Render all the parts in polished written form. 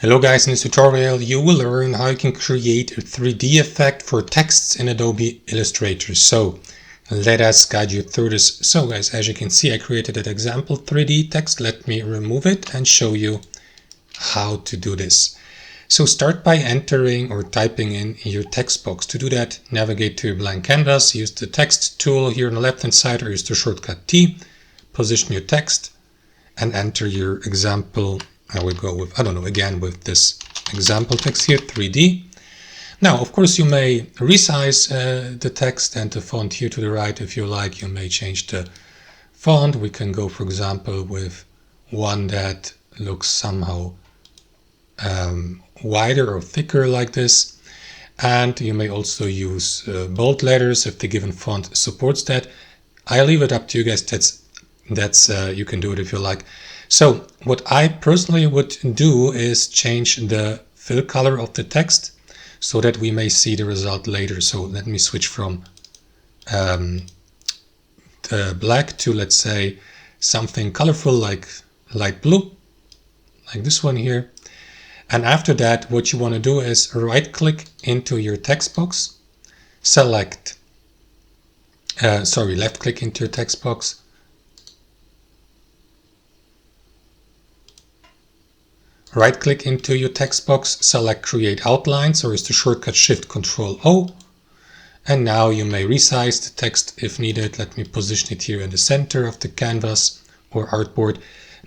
Hello guys, in this tutorial you will learn how you can create a 3D effect for texts in Adobe Illustrator. So let us guide you through this. So guys, as you can see, I created an example 3D text. Let me remove it and show you how to do this. So start by entering or typing in your text box. To do that, navigate to your blank canvas, use the text tool here on the left hand side or use the shortcut T, position your text and enter your example. I will go with, again with this example text here, 3D. Now, of course, you may resize the text and the font here to the right if you like. You may change the font. We can go, for example, with one that looks somehow wider or thicker like this. And you may also use bold letters if the given font supports that. I leave it up to you guys. That's you can do it if you like. So what I personally would do is change the fill color of the text so that we may see the result later. So let me switch from the black to, let's say, something colorful like light blue, like this one here. And after that, what you want to do is right click into your text box, select, left click into your text box, right click into your text box, select create outlines or is the shortcut shift Ctrl O. And now you may resize the text if needed. Let me position it here in the center of the canvas or artboard.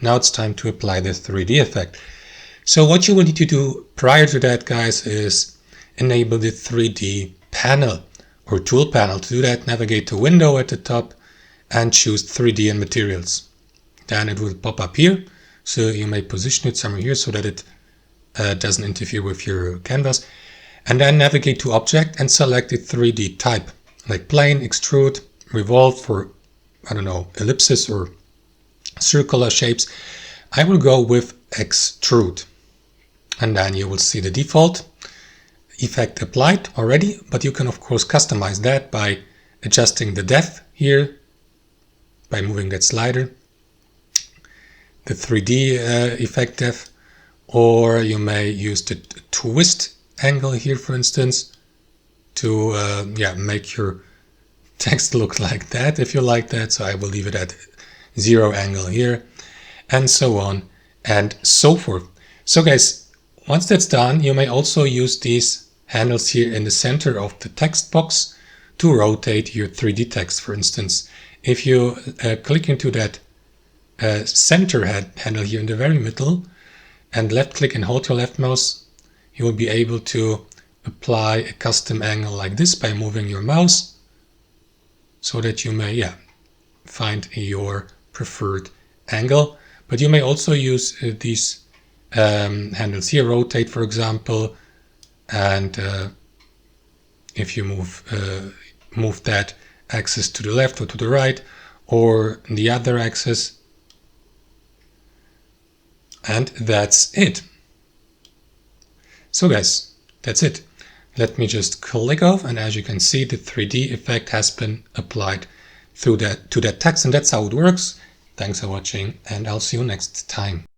Now it's time to apply the 3D effect. So what you will need to do prior to that, guys, is enable the 3D panel or tool panel. To do that, navigate to window at the top and choose 3D and materials. Then it will pop up here. So you may position it somewhere here so that it doesn't interfere with your canvas. And then navigate to object and select the 3D type, like plane, extrude, revolve for, ellipses or circular shapes. I will go with extrude. And then you will see the default effect applied already, but you can of course customize that by adjusting the depth here, by moving that slider, the 3D effect depth, or you may use the twist angle here, for instance, to make your text look like that if you like that. So I will leave it at 0 angle here, and so on and so forth. So guys, once that's done, you may also use these handles here in the center of the text box to rotate your 3D text. For instance, if you click into that center handle here in the very middle and left click and hold your left mouse, you will be able to apply a custom angle like this by moving your mouse so that you may find your preferred angle. But you may also use these handles here, rotate for example, and if you move that axis to the left or to the right or the other axis. And that's it. So guys, that's it. Let me just click off, and as you can see, the 3D effect has been applied to that text, and that's how it works. Thanks for watching, and I'll see you next time.